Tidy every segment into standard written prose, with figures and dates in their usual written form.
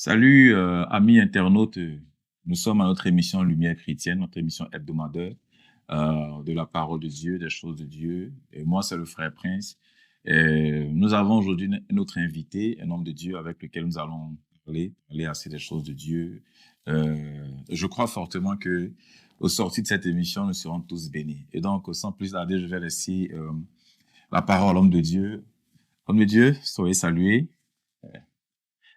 Salut, amis internautes. Nous sommes à notre émission Lumière chrétienne, notre émission hebdomadaire de la parole de Dieu, des choses de Dieu. Et moi, c'est le frère Prince. Et nous avons aujourd'hui notre invité, un homme de Dieu avec lequel nous allons parler assez des choses de Dieu. Je crois fortement que au sorti de cette émission, nous serons tous bénis. Et donc, sans plus tarder, je vais laisser la parole à l'homme de Dieu. Homme de Dieu, soyez salué.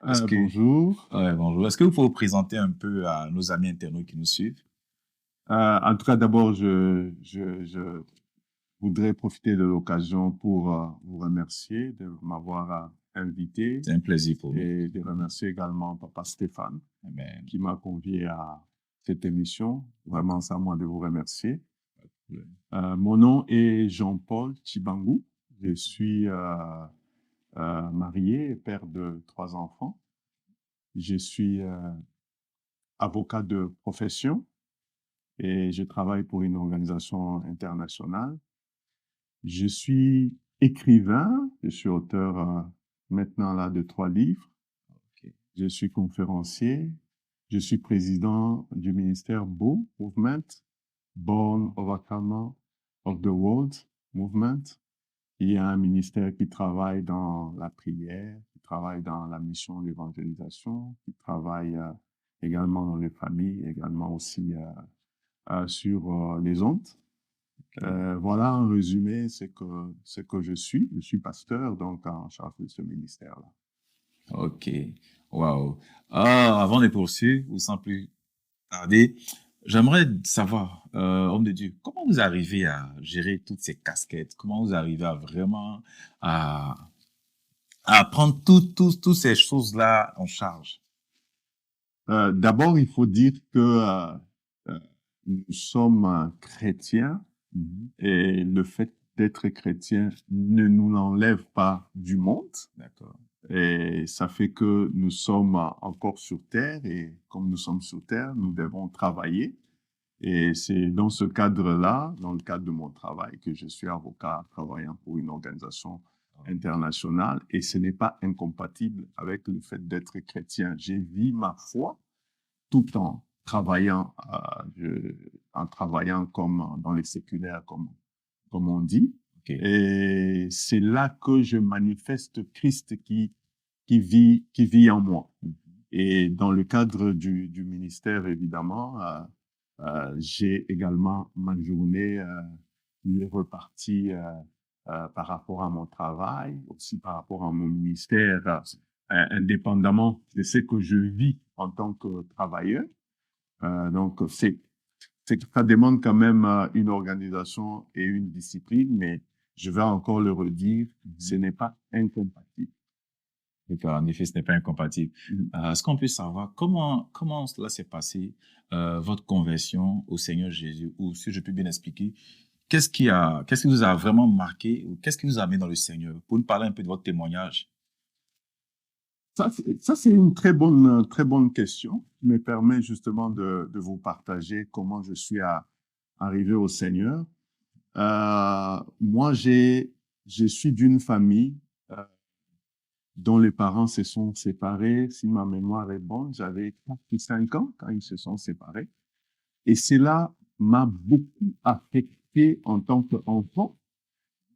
Est-ce que Bonjour. Bonjour. Est-ce que vous pouvez vous présenter un peu à nos amis internautes qui nous suivent? En tout cas, d'abord, je voudrais profiter de l'occasion pour vous remercier de m'avoir invité C'est un plaisir pour nous. et de remercier également Papa Stéphane Amen. qui m'a convié à cette émission. Vraiment, c'est à moi de vous remercier. Mon nom est Jean-Paul Tchibangou. Je suis marié et père de 3 enfants. Je suis avocat de profession et je travaille pour une organisation internationale. Je suis écrivain, je suis auteur maintenant là de 3 livres. Ok. Je suis conférencier, je suis président du ministère BO Movement, Born Overcomer of the World Movement. Il y a un ministère qui travaille dans la prière, qui travaille dans la mission d'évangélisation, qui travaille également dans les familles, également aussi sur les ondes. Voilà, en résumé, c'est que je suis. Je suis pasteur, donc en charge de ce ministère-là. Ok. Waouh. Avant de poursuivre, ou sans plus tarder, j'aimerais savoir, homme de Dieu, comment vous arrivez à gérer toutes ces casquettes? Comment vous arrivez à vraiment à, à prendre toutes ces choses-là en charge? D'abord, il faut dire que euh, nous sommes chrétiens et le fait d'être chrétien ne nous enlève pas du monde. D'accord. Et ça fait que nous sommes encore sur Terre et comme nous sommes sur Terre, nous devons travailler. Et c'est dans ce cadre-là, dans le cadre de mon travail, que je suis avocat travaillant pour une organisation internationale et ce n'est pas incompatible avec le fait d'être chrétien. J'ai vu ma foi tout en travaillant comme dans les séculaires, comme on dit. Ok. Et c'est là que je manifeste Christ qui vit en moi. Et dans le cadre du ministère, évidemment, j'ai également ma journée repartie par rapport à mon travail, aussi par rapport à mon ministère, indépendamment de ce que je vis en tant que travailleur. Donc, ça demande quand même une organisation et une discipline, mais je vais encore le redire, ce n'est pas incompatible. D'accord, en effet, ce n'est pas incompatible. Est-ce qu'on peut savoir comment cela s'est passé, votre conversion au Seigneur Jésus, ou si je peux bien expliquer, qu'est-ce qui vous a vraiment marqué, ou qu'est-ce qui vous a amené dans le Seigneur? Pour nous parler un peu de votre témoignage. Ça, c'est une très bonne question qui me permet justement de vous partager comment je suis arrivé au Seigneur. Moi, je suis d'une famille dont les parents se sont séparés. Si ma mémoire est bonne, j'avais 4 ou 5 ans quand ils se sont séparés. Et cela m'a beaucoup affecté en tant qu'enfant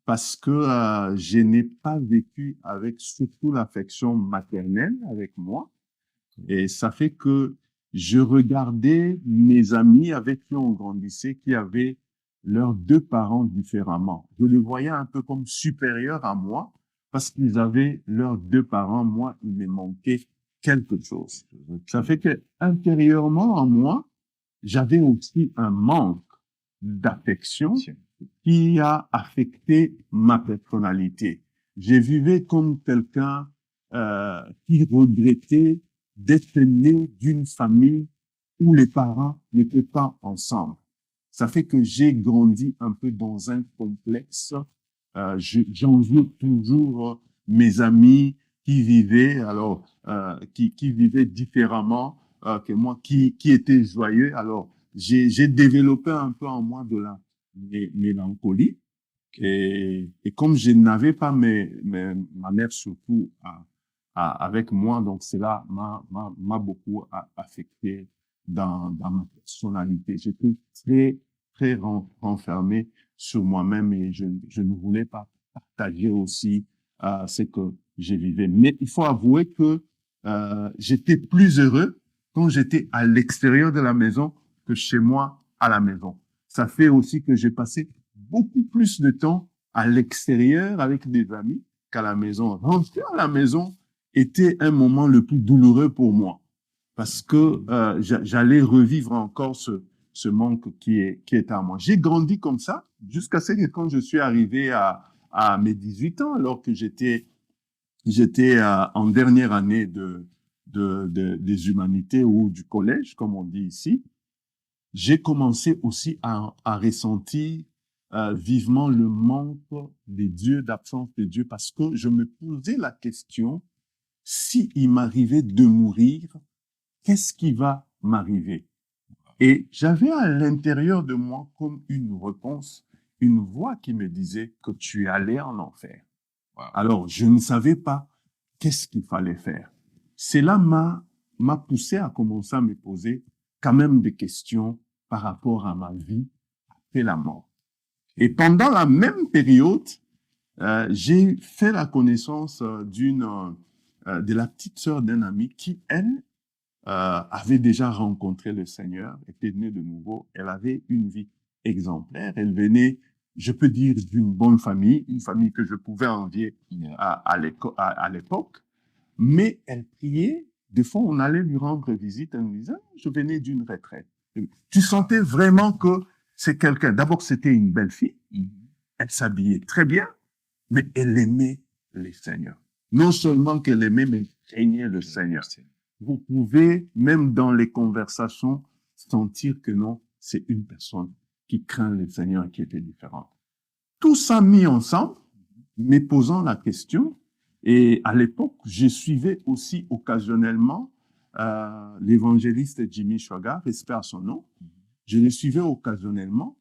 parce que je n'ai pas vécu avec surtout l'affection maternelle avec moi. Et ça fait que je regardais mes amis avec qui on grandissait, qui avaient leurs 2 parents différemment. Je les voyais un peu comme supérieurs à moi parce qu'ils avaient leurs 2 parents. Moi, il me manquait quelque chose. Ça fait que intérieurement en moi, j'avais aussi un manque d'affection qui a affecté ma personnalité. Je vivais comme quelqu'un qui regrettait d'être né d'une famille où les parents n'étaient pas ensemble. Ça fait que j'ai grandi un peu dans un complexe. J'envie toujours mes amis qui vivaient qui vivaient différemment que moi, qui étaient joyeux. Alors, j'ai développé un peu en moi de la mélancolie. Et comme je n'avais pas ma mère surtout avec moi. Donc, cela m'a beaucoup affecté dans ma personnalité. J'étais très renfermé sur moi-même et je ne voulais pas partager aussi ce que je vivais. Mais il faut avouer que j'étais plus heureux quand j'étais à l'extérieur de la maison que chez moi à la maison. Ça fait aussi que j'ai passé beaucoup plus de temps à l'extérieur avec des amis qu'à la maison. Rentrer à la maison était un moment le plus douloureux pour moi parce que j'allais revivre encore ce manque qui est à moi. J'ai grandi comme ça jusqu'à ce que quand je suis arrivé à mes 18 ans, alors que j'étais en dernière année des humanités ou du collège, comme on dit ici, j'ai commencé aussi à ressentir vivement le manque des dieux, d'absence de Dieu, parce que je me posais la question, si il m'arrivait de mourir, qu'est-ce qui va m'arriver? Et j'avais à l'intérieur de moi comme une réponse, une voix qui me disait que tu allais en enfer. Wow. Alors, je ne savais pas qu'est-ce qu'il fallait faire. Cela m'a poussé à commencer à me poser quand même des questions par rapport à ma vie après la mort. Et pendant la même période, j'ai fait la connaissance de la petite sœur d'un ami qui, elle, avait déjà rencontré le Seigneur, était née de nouveau. Elle avait une vie exemplaire. Elle venait, je peux dire, d'une bonne famille, une famille que je pouvais envier à l'époque. Mais elle priait. Des fois, on allait lui rendre visite. Elle nous disait, je venais d'une retraite. Tu sentais vraiment que c'est quelqu'un. D'abord, c'était une belle fille. Elle s'habillait très bien, mais elle aimait le Seigneur. Non seulement qu'elle aimait, mais elle craignait le Seigneur. Vous pouvez, même dans les conversations, sentir que non, c'est une personne qui craint le Seigneur et qui était différente. Tout ça mis ensemble, me posant la question, et à l'époque, je suivais aussi occasionnellement l'évangéliste Jimmy Swaggart, respect à son nom. Je le suivais occasionnellement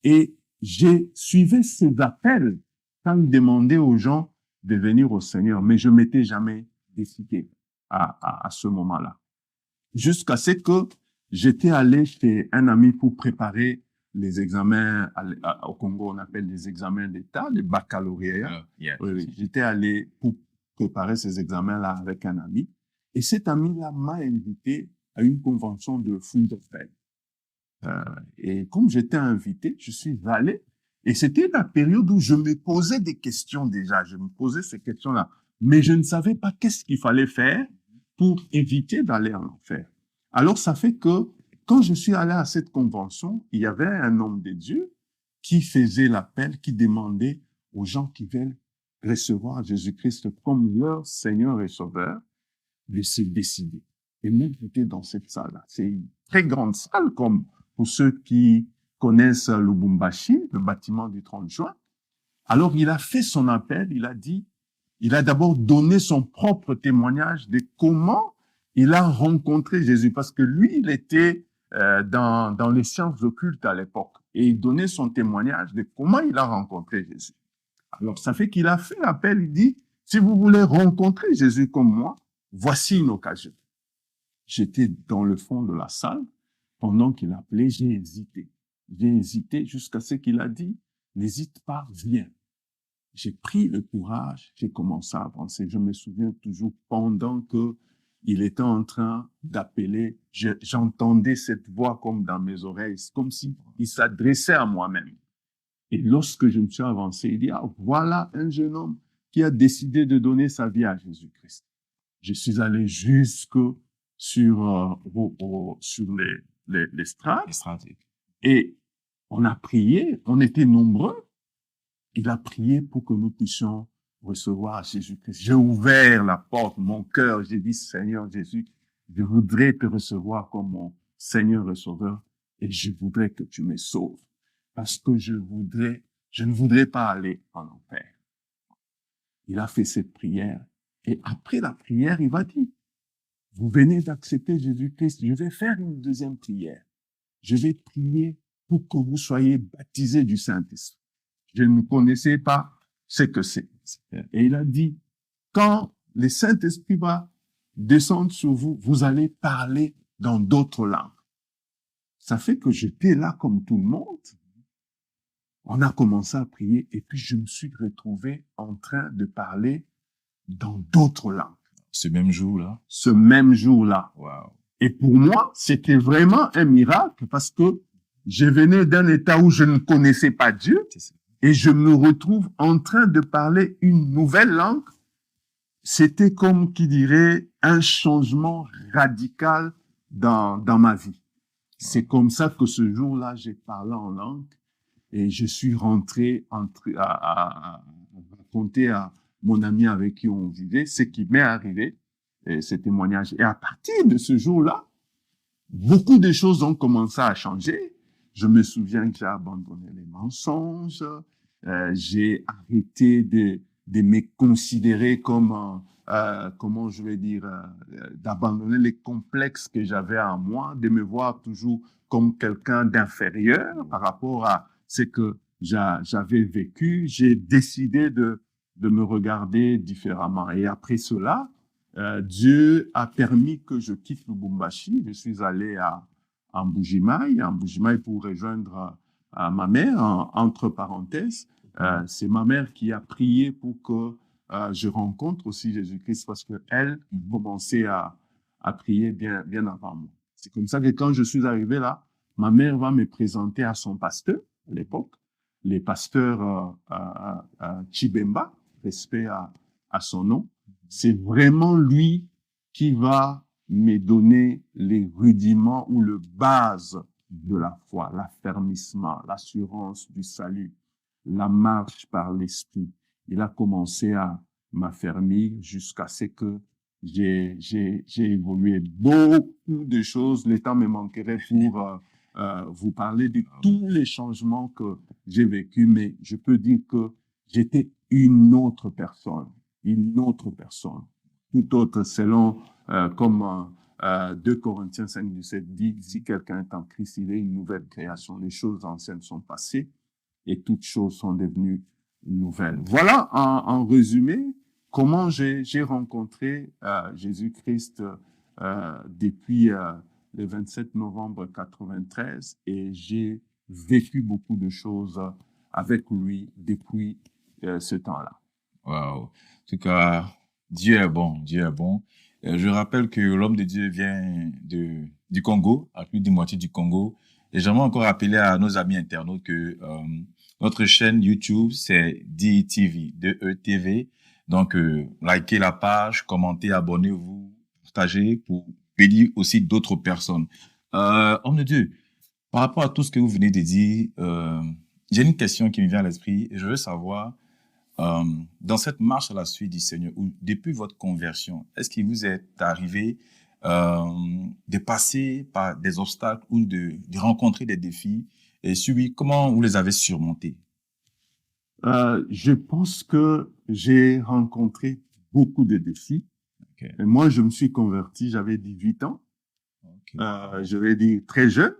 et je suivais ses appels quand il demandait aux gens de venir au Seigneur, mais je m'étais jamais décidé à ce moment-là. Jusqu'à ce que j'étais allé chez un ami pour préparer les examens, au Congo on appelle les examens d'État, les baccalauréats. Oui, j'étais allé pour préparer ces examens-là avec un ami. Et cet ami-là m'a invité à une convention de Fruit of Faith. Et comme j'étais invité, je suis allé. Et c'était la période où je me posais des questions déjà. Je me posais ces questions-là. Mais je ne savais pas qu'est-ce qu'il fallait faire pour éviter d'aller en enfer. Alors, ça fait que quand je suis allé à cette convention, il y avait un homme de Dieu qui faisait l'appel, qui demandait aux gens qui veulent recevoir Jésus-Christ comme leur Seigneur et Sauveur de se décider. Et nous, j'étais dans cette salle-là. C'est une très grande salle, comme pour ceux qui connaissent Lubumbashi, le bâtiment du 30 juin. Alors, il a fait son appel, il a d'abord donné son propre témoignage de comment il a rencontré Jésus, parce que lui, il était dans les sciences occultes à l'époque, et il donnait son témoignage de comment il a rencontré Jésus. Alors, ça fait qu'il a fait l'appel, il dit, si vous voulez rencontrer Jésus comme moi, voici une occasion. J'étais dans le fond de la salle, pendant qu'il appelait, j'ai hésité. J'ai hésité jusqu'à ce qu'il a dit, n'hésite pas, viens. J'ai pris le courage, j'ai commencé à avancer. Je me souviens toujours pendant que il était en train d'appeler, j'entendais cette voix comme dans mes oreilles, comme s'il s'adressait à moi-même. Et lorsque je me suis avancé, il dit, ah, voilà un jeune homme qui a décidé de donner sa vie à Jésus-Christ. Je suis allé jusque sur les strates. Et on a prié, on était nombreux. Il a prié pour que nous puissions recevoir Jésus-Christ. J'ai ouvert la porte, mon cœur, j'ai dit, Seigneur Jésus, je voudrais te recevoir comme mon Seigneur et Sauveur et je voudrais que tu me sauves parce que je ne voudrais pas aller en enfer. Il a fait cette prière et après la prière, il va dire, vous venez d'accepter Jésus-Christ, je vais faire une deuxième prière. Je vais prier pour que vous soyez baptisés du Saint-Esprit. Je ne connaissais pas ce que c'est. Et il a dit, quand le Saint-Esprit va descendre sur vous, vous allez parler dans d'autres langues. Ça fait que j'étais là comme tout le monde. On a commencé à prier et puis je me suis retrouvé en train de parler dans d'autres langues. Ce même jour-là? Ce même jour-là. Wow. Et pour moi, c'était vraiment un miracle parce que je venais d'un état où je ne connaissais pas Dieu et je me retrouve en train de parler une nouvelle langue. C'était comme qui dirait un changement radical dans ma vie. C'est comme ça que ce jour-là, j'ai parlé en langue et je suis rentré à raconter à mon ami avec qui on vivait ce qui m'est arrivé, et ce témoignage. Et à partir de ce jour-là, beaucoup de choses ont commencé à changer. Je me souviens que j'ai abandonné les mensonges, j'ai arrêté de me considérer comme, comment je vais dire, d'abandonner les complexes que j'avais en moi, de me voir toujours comme quelqu'un d'inférieur par rapport à ce que j'avais vécu. J'ai décidé de me regarder différemment. Et après cela, Dieu a permis que je quitte Lubumbashi. Je suis allé à Mbujimayi pour rejoindre ma mère, entre parenthèses. C'est ma mère qui a prié pour que je rencontre aussi Jésus-Christ parce qu'elle commençait à prier bien avant moi. C'est comme ça que quand je suis arrivé là, ma mère va me présenter à son pasteur à l'époque, les pasteurs Chibemba, respect à son nom. C'est vraiment lui qui va me donner les rudiments ou le base de la foi, l'affermissement, l'assurance du salut, la marche par l'esprit. Il a commencé à m'affermir jusqu'à ce que j'ai évolué. Beaucoup de choses, le temps me manquerait pour vous parler de tous les changements que j'ai vécus, mais je peux dire que j'étais une autre personne. Tout autre, selon, comme 2 Corinthiens 5, 17 dit, si quelqu'un est en Christ, il est une nouvelle création. Les choses anciennes sont passées et toutes choses sont devenues nouvelles. Voilà, en résumé, comment j'ai rencontré Jésus-Christ depuis le 27 novembre 93 et j'ai vécu beaucoup de choses avec lui depuis ce temps-là. Wow. En tout cas, Dieu est bon, Dieu est bon. Je rappelle que l'homme de Dieu vient du Congo, à plus de moitié du Congo. Et j'aimerais encore rappeler à nos amis internautes que notre chaîne YouTube, c'est DETV, DETV. Donc, likez la page, commentez, abonnez-vous, partagez pour bénir aussi d'autres personnes. Homme de Dieu, par rapport à tout ce que vous venez de dire, j'ai une question qui me vient à l'esprit et je veux savoir, dans cette marche à la suite du Seigneur, ou depuis votre conversion, est-ce qu'il vous est arrivé de passer par des obstacles ou de rencontrer des défis? Et si oui, comment vous les avez surmontés? Je pense que j'ai rencontré beaucoup de défis. Okay. Et moi, je me suis converti, j'avais 18 ans. Okay. Je vais dire très jeune.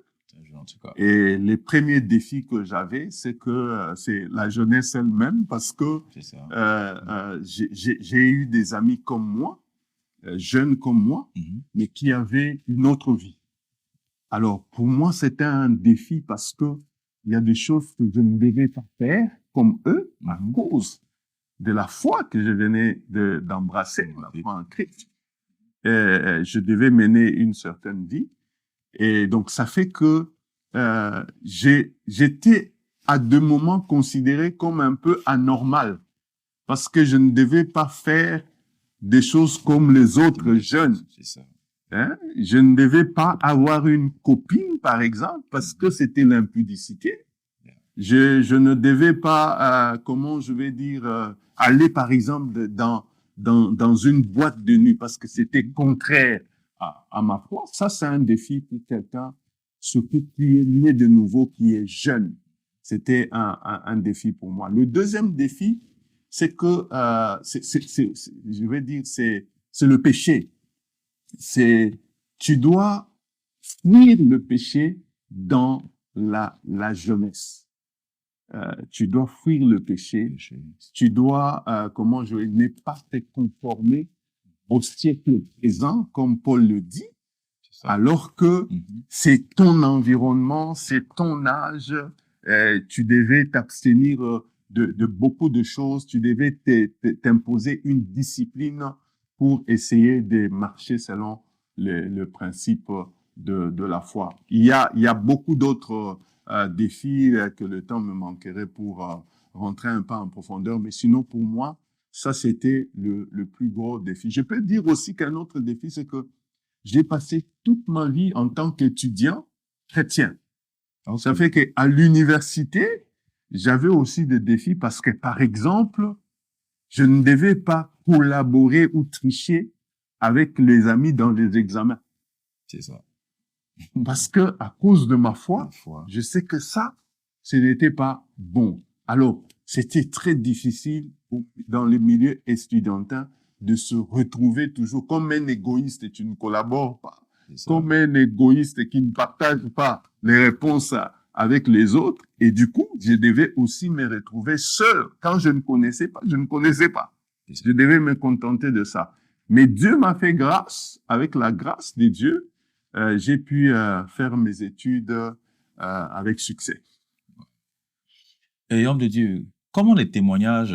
En tout cas. Et les premiers défis que j'avais, c'est que c'est la jeunesse elle-même, parce que j'ai eu des amis comme moi, jeunes comme moi, mais qui avaient une autre vie. Alors, pour moi, c'était un défi parce que il y a des choses que je ne devais pas faire comme eux à cause de la foi que je venais d'embrasser, la foi en Christ. Et je devais mener une certaine vie. Et donc, ça fait que j'étais à deux moments considéré comme un peu anormal parce que je ne devais pas faire des choses comme les autres jeunes. C'est ça. Hein? Je ne devais pas avoir une copine, par exemple, parce que c'était l'impudicité. Je ne devais pas, comment je vais dire, aller, par exemple, dans une boîte de nuit parce que c'était contraire à ma foi. Ça, c'est un défi pour quelqu'un, surtout qui est né de nouveau, qui est jeune. C'était un défi pour moi. Le deuxième défi, c'est que, je vais dire, c'est le péché. Tu dois fuir le péché dans la jeunesse. Tu dois fuir le péché. Tu dois, comment je vais, ne pas te conformer au siècle présent, comme Paul le dit, C'est ça. alors que c'est ton environnement, c'est ton âge, tu devais t'abstenir de beaucoup de choses, tu devais t'imposer une discipline pour essayer de marcher selon le principe de la foi. Il y a beaucoup d'autres défis que le temps me manquerait pour rentrer un peu en profondeur, mais sinon pour moi, ça c'était le plus gros défi. Je peux dire aussi qu'un autre défi, c'est que j'ai passé toute ma vie en tant qu'étudiant chrétien. Ok. Ça fait qu'à l'université, j'avais aussi des défis parce que, par exemple, je ne devais pas collaborer ou tricher avec les amis dans les examens. C'est ça. Parce que, à cause de ma foi, La foi. je sais que ça, ce n'était pas bon. Alors, c'était très difficile dans le milieu estudiantin de se retrouver toujours comme un égoïste et tu ne collabores pas, C'est ça. comme un égoïste qui ne partage pas les réponses avec les autres. Et du coup, je devais aussi me retrouver seul. Quand je ne connaissais pas, je ne connaissais pas. C'est ça. Je devais me contenter de ça. Mais Dieu m'a fait grâce, avec la grâce de Dieu, j'ai pu faire mes études avec succès. Et homme de Dieu, comment les témoignages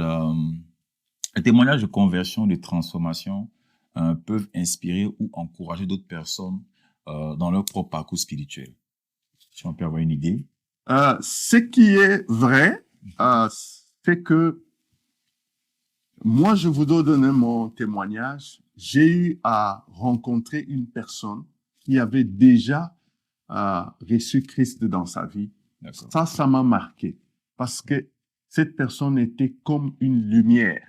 de conversion, de transformation peuvent inspirer ou encourager d'autres personnes dans leur propre parcours spirituel? Si on peut avoir une idée. Ce qui est vrai, c'est que moi, je voudrais donner mon témoignage. J'ai eu à rencontrer une personne qui avait déjà reçu Christ dans sa vie. D'accord. Ça m'a marqué parce que cette personne était comme une lumière.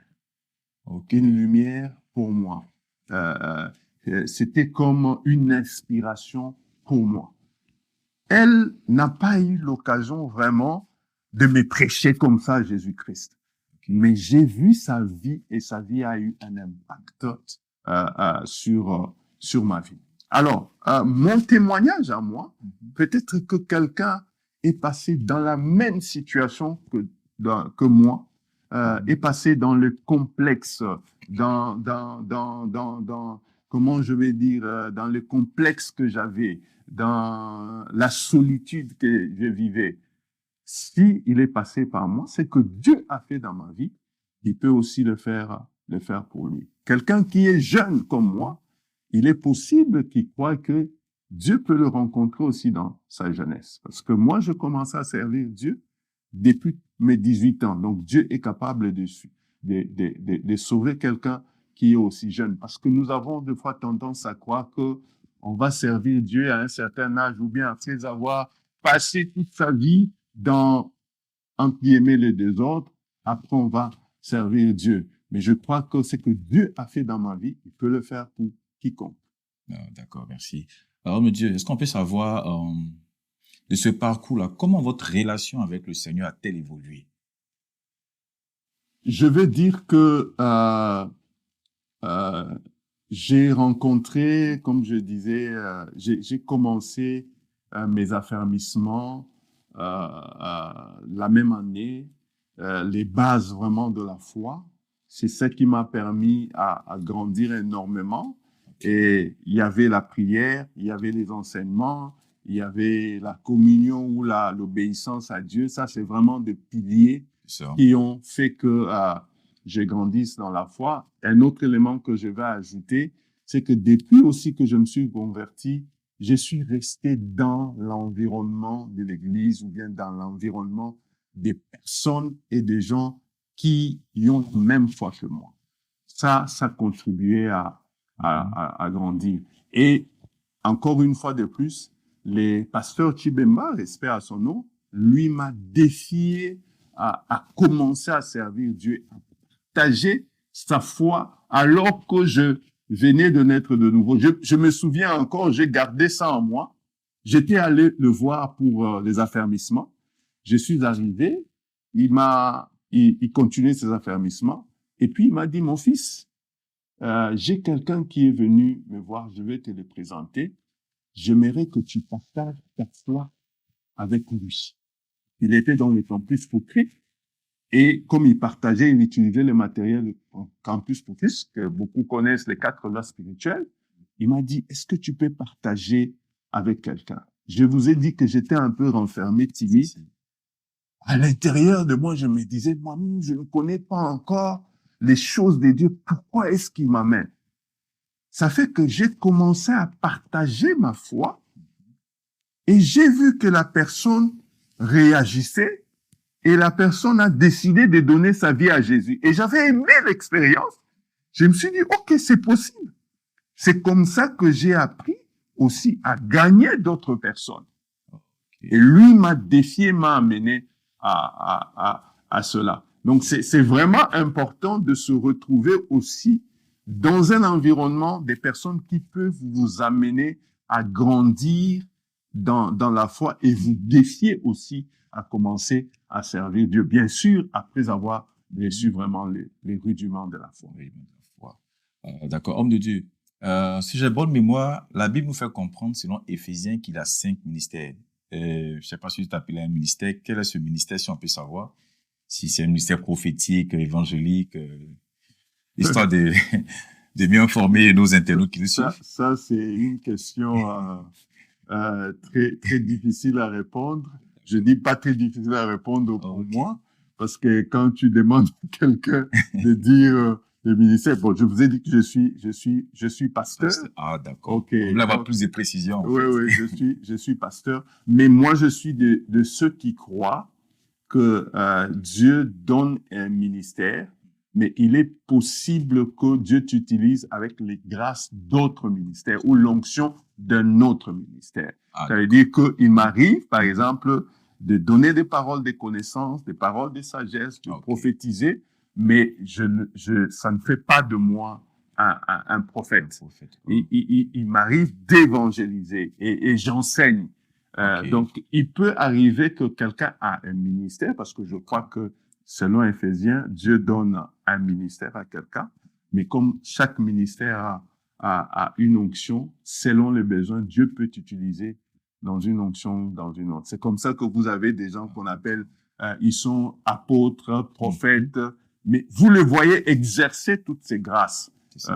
Ok. Une lumière pour moi. C'était comme une inspiration pour moi. Elle n'a pas eu l'occasion vraiment de me prêcher comme ça Jésus-Christ. Mais j'ai vu sa vie et sa vie a eu un impact sur ma vie. Alors, mon témoignage à moi, peut-être que quelqu'un est passé dans la même situation que moi, est passé dans le complexe, comment je vais dire, dans le complexe que j'avais, dans la solitude que je vivais. Si il est passé par moi, c'est que Dieu a fait dans ma vie, il peut aussi le faire pour lui. Quelqu'un qui est jeune comme moi, il est possible qu'il croie que Dieu peut le rencontrer aussi dans sa jeunesse. Parce que moi, je commence à servir Dieu depuis mes 18 ans. Donc, Dieu est capable de sauver quelqu'un qui est aussi jeune. Parce que nous avons des fois tendance à croire que on va servir Dieu à un certain âge ou bien après avoir passé toute sa vie dans, entre guillemets, le désordre. Après, on va servir Dieu. Mais je crois que ce que Dieu a fait dans ma vie, il peut le faire pour quiconque. D'accord, merci. Alors, homme de Dieu, est-ce qu'on peut savoir de ce parcours-là, comment votre relation avec le Seigneur a-t-elle évolué? Je veux dire que j'ai rencontré, comme je disais, j'ai commencé mes affermissements la même année, les bases vraiment de la foi. C'est ça qui m'a permis à grandir énormément. Et il y avait la prière, il y avait les enseignements, il y avait la communion ou l'obéissance à Dieu. Ça, c'est vraiment des piliers Ça. qui ont fait que je grandisse dans la foi. Un autre élément que je vais ajouter, c'est que depuis aussi que je me suis converti, je suis resté dans l'environnement de l'Église ou bien dans l'environnement des personnes et des gens qui ont la même foi que moi. Ça contribuait à grandir. Et encore une fois de plus, le pasteur Chibemba, respect à son nom, lui m'a défié à commencer à servir Dieu, à partager sa foi alors que je venais de naître de nouveau. Je me souviens encore, j'ai gardé ça en moi. J'étais allé le voir pour les affermissements. Je suis arrivé, il continuait ses affermissements et puis il m'a dit, mon fils, j'ai quelqu'un qui est venu me voir, je vais te le présenter. J'aimerais que tu partages ta foi avec lui. Il était dans le campus Fouquet Et comme il partageait, il utilisait le matériel Campus Profis, que beaucoup connaissent, les 4 lois spirituelles. Il m'a dit, est-ce que tu peux partager avec quelqu'un? Je vous ai dit que j'étais un peu renfermé, timide. À l'intérieur de moi, je me disais, moi, je ne connais pas encore les choses de Dieu. Pourquoi est-ce qu'il m'amène? Ça fait que j'ai commencé à partager ma foi et j'ai vu que la personne réagissait et la personne a décidé de donner sa vie à Jésus. Et j'avais aimé l'expérience. Je me suis dit, OK, c'est possible. C'est comme ça que j'ai appris aussi à gagner d'autres personnes. Et lui m'a défié, m'a amené à cela. Donc, c'est vraiment important de se retrouver aussi dans un environnement des personnes qui peuvent vous amener à grandir dans la foi et vous défier aussi à commencer à servir Dieu. Bien sûr, après avoir reçu vraiment les rudiments de la foi. D'accord. Homme de Dieu, si j'ai bonne mémoire, la Bible nous fait comprendre, selon Éphésiens, qu'il a 5 ministères. Je ne sais pas si tu t'appelles un ministère. Quel est ce ministère, si on peut savoir? Si c'est un ministère prophétique, évangélique, histoire de mieux informer nos internautes qui le suivent. Ça c'est une question très, très difficile à répondre. Je dis pas très difficile à répondre pour moi, parce que quand tu demandes à quelqu'un de dire le ministère, bon, je vous ai dit que je suis pasteur. Ah, d'accord. Okay. On voulait avoir plus de précisions. Oui, oui, je suis pasteur, mais moi, je suis de ceux qui croient que Dieu donne un ministère, mais il est possible que Dieu t'utilise avec les grâces d'autres ministères ou l'onction d'un autre ministère. Ça veut dire qu'il m'arrive, par exemple, de donner des paroles de connaissance, des paroles de sagesse, de prophétiser, mais ça ne fait pas de moi un prophète. Il m'arrive d'évangéliser et j'enseigne. Donc, il peut arriver que quelqu'un a un ministère, parce que je crois que selon Éphésiens, Dieu donne un ministère à quelqu'un, mais comme chaque ministère a une onction, selon les besoins, Dieu peut t'utiliser dans une onction, dans une autre. C'est comme ça que vous avez des gens qu'on appelle, ils sont apôtres, prophètes, mais vous les voyez exercer toutes ces grâces,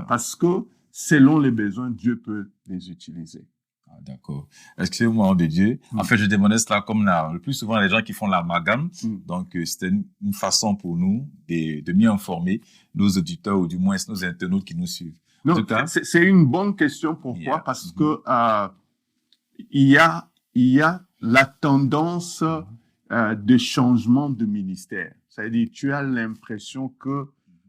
parce que selon les besoins, Dieu peut les utiliser. Ah, d'accord. Excusez-moi, de Dieu. En fait, je demandais cela comme le plus souvent les gens qui font l'amalgame. Donc, c'était une façon pour nous de mieux informer nos auditeurs ou du moins nos internautes qui nous suivent. Non, c'est une bonne question. Pourquoi? Parce que il y a la tendance de changement de ministère. C'est-à-dire, tu as l'impression que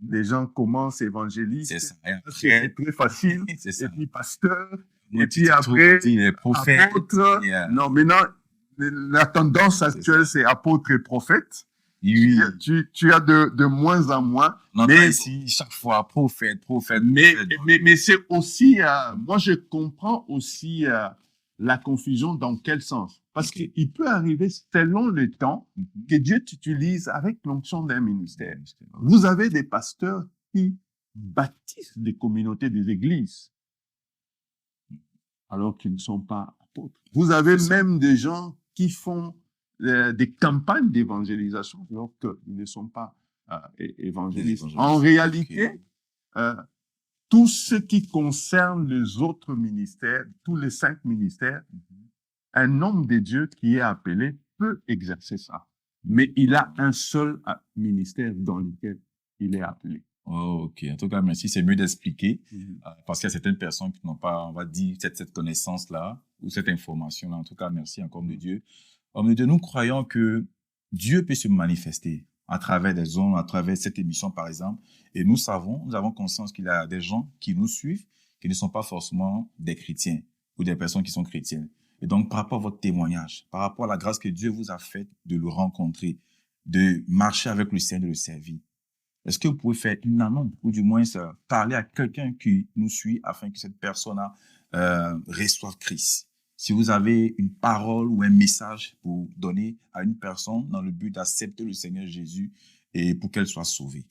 les gens commencent évangélistes. C'est très facile. Et puis pasteur. Et puis après, apôtre. Non, maintenant, la tendance actuelle, c'est apôtre et prophète. Oui. Tu as de moins en moins. Mais ici, chaque fois, prophète. Mais c'est aussi, moi, je comprends aussi la confusion dans quel sens. Parce qu'il peut arriver, selon le temps, que Dieu t'utilise avec l'onction d'un ministère. Vous avez des pasteurs qui bâtissent des communautés, des églises, alors qu'ils ne sont pas apôtres. Vous avez même des gens qui font des campagnes d'évangélisation, alors qu'ils ne sont pas évangélistes. En réalité, tout ce qui concerne les autres ministères, tous les 5 ministères, un homme de Dieu qui est appelé peut exercer ça. Mais il a un seul ministère dans lequel il est appelé. Oh, ok. En tout cas, merci. C'est mieux d'expliquer parce qu'il y a certaines personnes qui n'ont pas, on va dire, cette connaissance-là ou cette information-là. En tout cas, merci encore de Dieu. Homme de Dieu, nous croyons que Dieu peut se manifester à travers des hommes, à travers cette émission, par exemple. Et nous avons conscience qu'il y a des gens qui nous suivent, qui ne sont pas forcément des chrétiens ou des personnes qui sont chrétiennes. Et donc, par rapport à votre témoignage, par rapport à la grâce que Dieu vous a faite de le rencontrer, de marcher avec le Seigneur, de le servir, est-ce que vous pouvez faire une annonce ou du moins parler à quelqu'un qui nous suit afin que cette personne-là reçoive Christ? Si vous avez une parole ou un message pour donner à une personne dans le but d'accepter le Seigneur Jésus et pour qu'elle soit sauvée,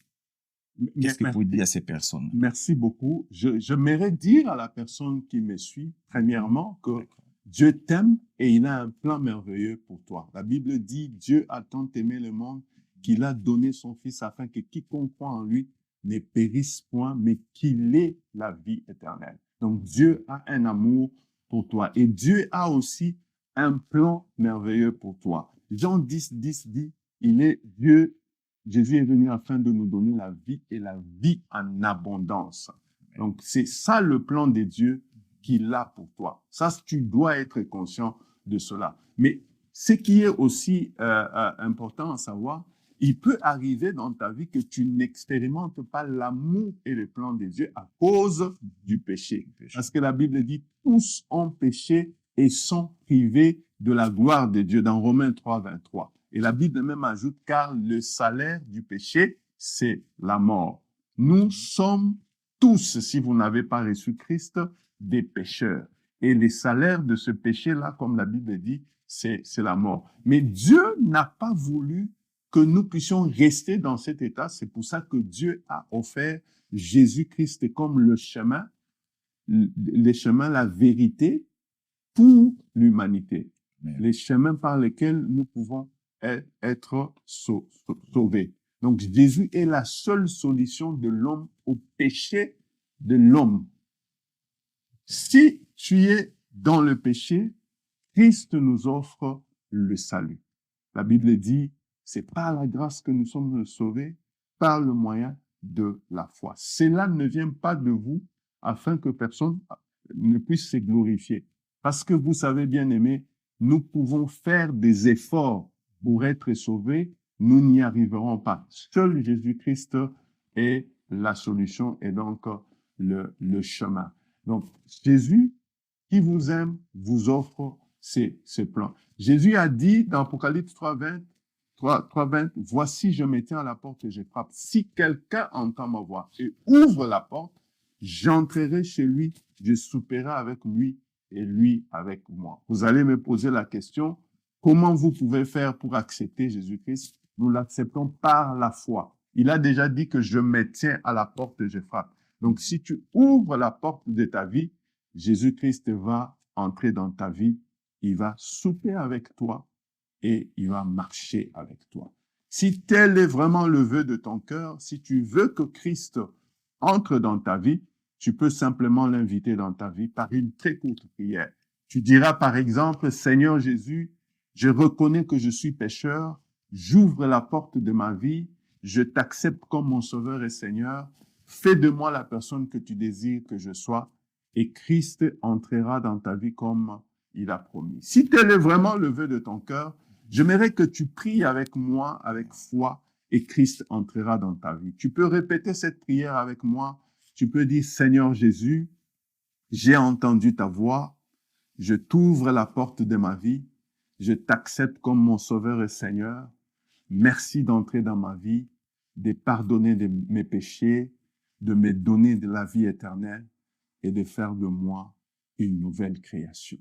qu'est-ce que vous pouvez dire à ces personnes? Merci beaucoup. J'aimerais dire à la personne qui me suit, premièrement, que Dieu t'aime et il a un plan merveilleux pour toi. La Bible dit, Dieu a tant aimé le monde qu'il a donné son Fils afin que quiconque croit en lui ne périsse point, mais qu'il ait la vie éternelle. Donc Dieu a un amour pour toi et Dieu a aussi un plan merveilleux pour toi. Jean 10, 10 dit, il est Dieu, Jésus est venu afin de nous donner la vie et la vie en abondance. Donc c'est ça le plan de Dieu qu'il a pour toi. Ça, tu dois être conscient de cela. Mais ce qui est aussi important à savoir, il peut arriver dans ta vie que tu n'expérimentes pas l'amour et le plan de Dieu à cause du péché. Parce que la Bible dit, tous ont péché et sont privés de la gloire de Dieu dans Romains 3, 23. Et la Bible même ajoute, car le salaire du péché, c'est la mort. Nous sommes tous, si vous n'avez pas reçu Christ, des pécheurs. Et le salaire de ce péché-là, comme la Bible dit, c'est la mort. Mais Dieu n'a pas voulu que nous puissions rester dans cet état. C'est pour ça que Dieu a offert Jésus-Christ comme le chemin, la vérité pour l'humanité. Les chemins par lesquels nous pouvons être sauvés. Donc Jésus est la seule solution de l'homme au péché de l'homme. Si tu es dans le péché, Christ nous offre le salut. La Bible dit, c'est par la grâce que nous sommes sauvés, par le moyen de la foi. Cela ne vient pas de vous afin que personne ne puisse se glorifier. Parce que vous savez, bien aimés, nous pouvons faire des efforts pour être sauvés, nous n'y arriverons pas. Seul Jésus-Christ est la solution et donc le chemin. Donc, Jésus, qui vous aime, vous offre ces plans. Jésus a dit dans Apocalypse 3:20, voici, je me tiens à la porte et je frappe. Si quelqu'un entend ma voix et ouvre la porte, j'entrerai chez lui, je souperai avec lui et lui avec moi. Vous allez me poser la question, comment vous pouvez faire pour accepter Jésus-Christ? Nous l'acceptons par la foi. Il a déjà dit que je me tiens à la porte et je frappe. Donc, si tu ouvres la porte de ta vie, Jésus-Christ va entrer dans ta vie, il va souper avec toi et il va marcher avec toi. Si tel est vraiment le vœu de ton cœur, si tu veux que Christ entre dans ta vie, tu peux simplement l'inviter dans ta vie par une très courte prière. Tu diras par exemple, Seigneur Jésus, je reconnais que je suis pécheur, j'ouvre la porte de ma vie, je t'accepte comme mon Sauveur et Seigneur, fais de moi la personne que tu désires que je sois, et Christ entrera dans ta vie comme il a promis. Si tel est vraiment le vœu de ton cœur, j'aimerais que tu pries avec moi, avec foi, et Christ entrera dans ta vie. Tu peux répéter cette prière avec moi. Tu peux dire, Seigneur Jésus, j'ai entendu ta voix, je t'ouvre la porte de ma vie, je t'accepte comme mon Sauveur et Seigneur. Merci d'entrer dans ma vie, de pardonner mes péchés, de me donner de la vie éternelle et de faire de moi une nouvelle création.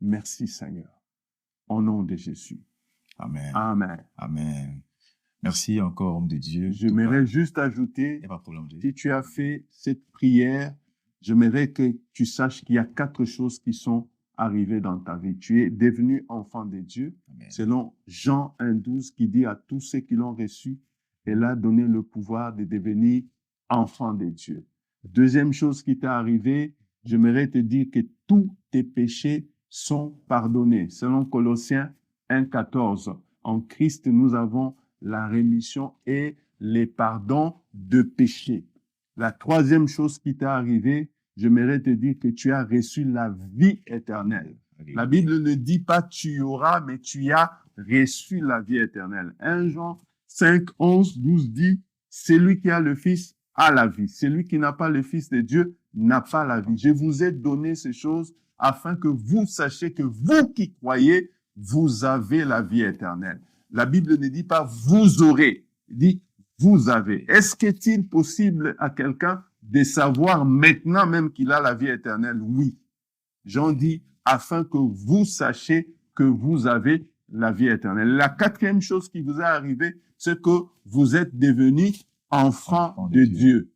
Merci Seigneur. Au nom de Jésus. Amen. Amen. Amen. Merci encore, homme de Dieu. J'aimerais juste ajouter, Il n'y a pas de problème. si tu as fait cette prière, j'aimerais que tu saches qu'il y a 4 choses qui sont arrivées dans ta vie. Tu es devenu enfant de Dieu, Amen. selon Jean 1,12 qui dit à tous ceux qui l'ont reçu, elle a donné le pouvoir de devenir enfant de Dieu. Deuxième chose qui t'est arrivée, j'aimerais te dire que tous tes péchés sont pardonnés. Selon Colossiens 1,14, en Christ, nous avons la rémission et les pardons de péché. La troisième chose qui t'est arrivée, j'aimerais te dire que tu as reçu la vie éternelle. La Bible ne dit pas tu auras, mais tu as reçu la vie éternelle. 1 Jean 5, 11, 12 dit, celui qui a le Fils a la vie. Celui qui n'a pas le Fils de Dieu n'a pas la vie. Je vous ai donné ces choses afin que vous sachiez que vous qui croyez, vous avez la vie éternelle. La Bible ne dit pas vous aurez, il dit vous avez. Est-ce qu'il est possible à quelqu'un de savoir maintenant même qu'il a la vie éternelle? Oui. Jean dit afin que vous sachiez que vous avez la vie éternelle. La quatrième chose qui vous est arrivée, c'est que vous êtes devenu enfant de Dieu.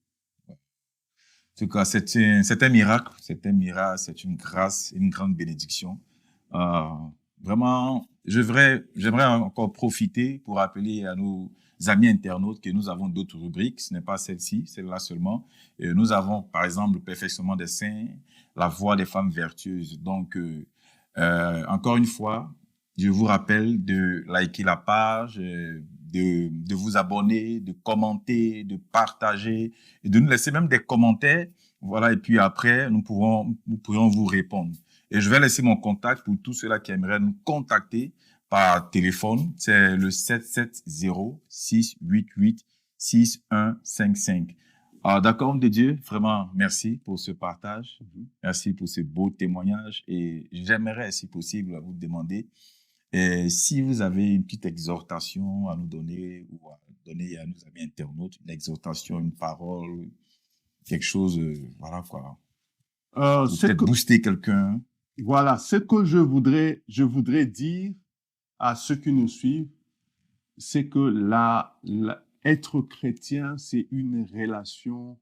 En tout cas, c'est un miracle, c'est une grâce, une grande bénédiction. Vraiment, j'aimerais encore profiter pour rappeler à nos amis internautes que nous avons d'autres rubriques. Ce n'est pas celle-ci, celle-là seulement. Nous avons, par exemple, le perfectionnement des saints, la voix des femmes vertueuses. Donc, encore une fois, je vous rappelle de liker la page, de vous abonner, de commenter, de partager et de nous laisser même des commentaires. Voilà, et puis après, nous pourrons vous répondre. Et je vais laisser mon contact pour tous ceux-là qui aimeraient nous contacter par téléphone. C'est le 770-688-6155. D'accord, homme de Dieu, vraiment, merci pour ce partage. Merci pour ce beau témoignage. Et j'aimerais, si possible, vous demander si vous avez une petite exhortation à nous donner ou à donner à nos amis internautes, une exhortation, une parole, quelque chose, voilà quoi. Ou peut-être booster quelqu'un. Voilà, ce que je voudrais dire à ceux qui nous suivent, c'est que être chrétien, c'est une relation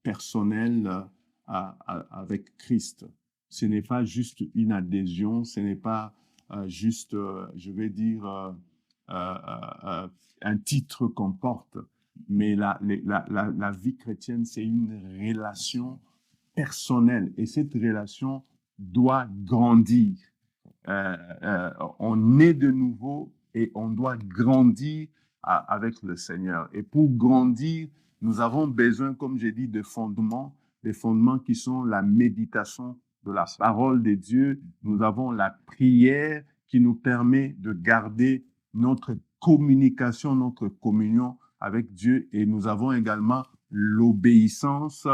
personnelle avec Christ. Ce n'est pas juste une adhésion, ce n'est pas juste, je vais dire, un titre qu'on porte, mais la vie chrétienne, c'est une relation personnelle et cette relation doit grandir. On est de nouveau et on doit grandir avec le Seigneur. Et pour grandir, nous avons besoin, comme j'ai dit, de fondements, des fondements qui sont la méditation de la parole de Dieu. Nous avons la prière qui nous permet de garder notre communication, notre communion avec Dieu. Et nous avons également l'obéissance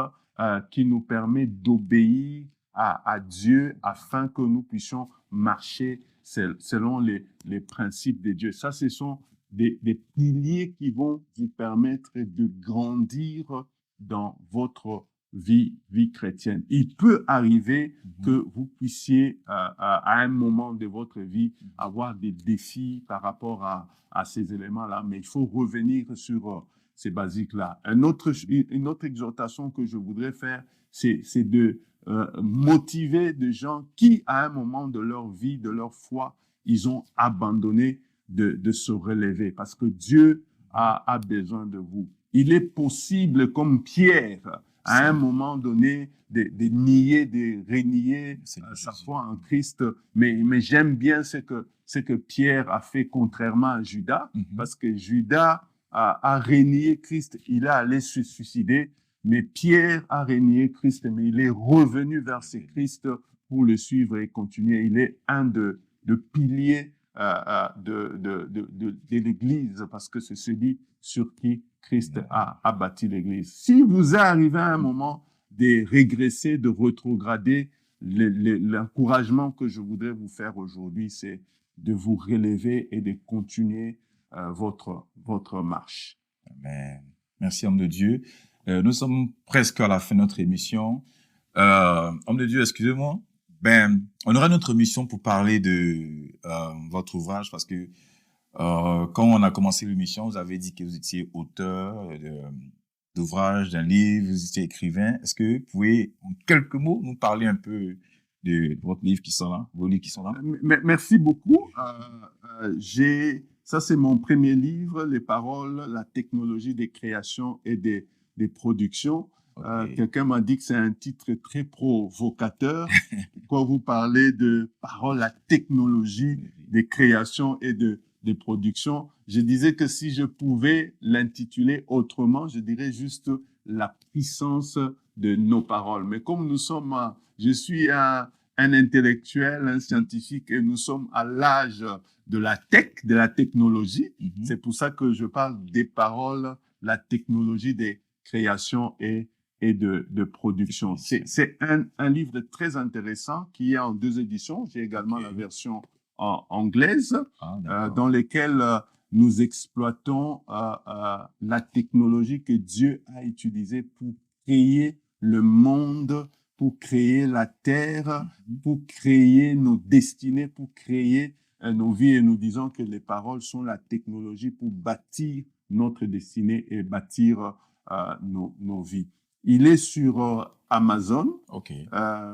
qui nous permet d'obéir à Dieu afin que nous puissions marcher selon les principes de Dieu. Ça, ce sont des piliers qui vont vous permettre de grandir dans votre vie chrétienne. Il peut arriver que vous puissiez, à un moment de votre vie, avoir des défis par rapport à ces éléments-là, mais il faut revenir sur ces basiques-là. Une autre exhortation que je voudrais faire, c'est de motiver des gens qui, à un moment de leur vie, de leur foi, ils ont abandonné de se relever parce que Dieu a besoin de vous. Il est possible, comme Pierre, à un moment donné, de nier, de renier sa foi en Christ. Mais j'aime bien ce que Pierre a fait contrairement à Judas, parce que Judas a renié Christ, il est allé se suicider. Mais Pierre a renié Christ, mais il est revenu vers ce Christ pour le suivre et continuer. Il est un de piliers de l'Église parce que c'est celui sur qui Christ a bâti l'Église. Si vous arrivez à un moment de régresser, de rétrograder, l'encouragement que je voudrais vous faire aujourd'hui, c'est de vous relever et de continuer votre marche. Amen. Merci, homme de Dieu. Nous sommes presque à la fin de notre émission. Homme de Dieu, excusez-moi. On aura notre émission pour parler de votre ouvrage parce que quand on a commencé l'émission, vous avez dit que vous étiez auteur d'ouvrage, d'un livre, vous étiez écrivain. Est-ce que vous pouvez, en quelques mots, nous parler un peu de votre livre qui sont là, vos livres qui sont là? Merci beaucoup. Ça, c'est mon premier livre, Les paroles, la technologie des créations et des productions. Okay. Quelqu'un m'a dit que c'est un titre très provocateur. Quand vous parlez de paroles, la technologie des créations et des productions, je disais que si je pouvais l'intituler autrement, je dirais juste la puissance de nos paroles. Mais comme je suis un intellectuel, un scientifique, et nous sommes à l'âge de la tech, de la technologie. C'est pour ça que je parle des paroles, la technologie des créations et de production. C'est un livre très intéressant qui est en 2 éditions. J'ai également la version anglaise dans lesquelles nous exploitons la technologie que Dieu a utilisée pour créer le monde, pour créer la terre, pour créer nos destinées, pour créer nos vies. Et nous disons que les paroles sont la technologie pour bâtir notre destinée et bâtir nos vies. Il est sur Amazon. Okay.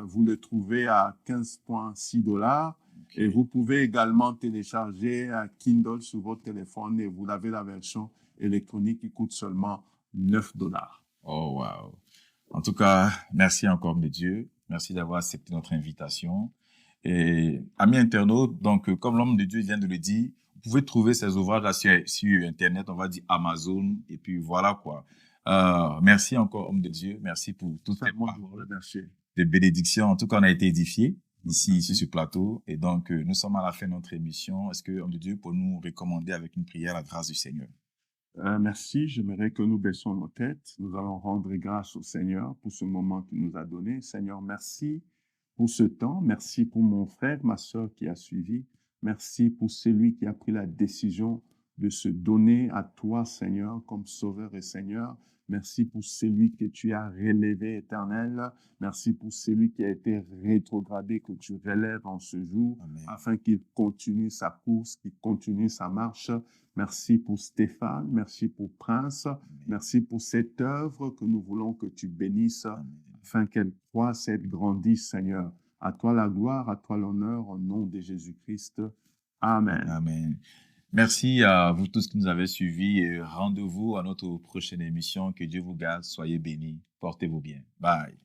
Vous le trouvez à $15.6. Et vous pouvez également télécharger un Kindle sur votre téléphone et vous avez la version électronique qui coûte seulement $9. Oh, wow. En tout cas, merci encore, de Dieu. Merci d'avoir accepté notre invitation. Et amis internautes, donc, comme l'homme de Dieu vient de le dire, vous pouvez trouver ces ouvrages là sur Internet, on va dire Amazon, et puis voilà quoi. Merci encore, homme de Dieu. Merci pour toutes tes paroles de bénédiction. En tout cas, on a été édifiés ici sur ce plateau. Et donc, nous sommes à la fin de notre émission. Est-ce que, homme de Dieu, pour nous recommander avec une prière la grâce du Seigneur? Merci. J'aimerais que nous baissons nos têtes. Nous allons rendre grâce au Seigneur pour ce moment qu'il nous a donné. Seigneur, merci pour ce temps. Merci pour mon frère, ma sœur qui a suivi. Merci pour celui qui a pris la décision de se donner à toi, Seigneur, comme Sauveur et Seigneur. Merci pour celui que tu as relevé, Éternel. Merci pour celui qui a été rétrogradé, que tu relèves en ce jour, Amen. afin qu'il continue sa course, qu'il continue sa marche. Merci pour Stéphane, merci pour Prince, Amen. merci pour cette œuvre que nous voulons que tu bénisses, Amen. afin qu'elle croisse et grandisse, Seigneur. À toi la gloire, à toi l'honneur, au nom de Jésus-Christ. Amen. Amen. Merci à vous tous qui nous avez suivis et rendez-vous à notre prochaine émission. Que Dieu vous garde. Soyez bénis. Portez-vous bien. Bye.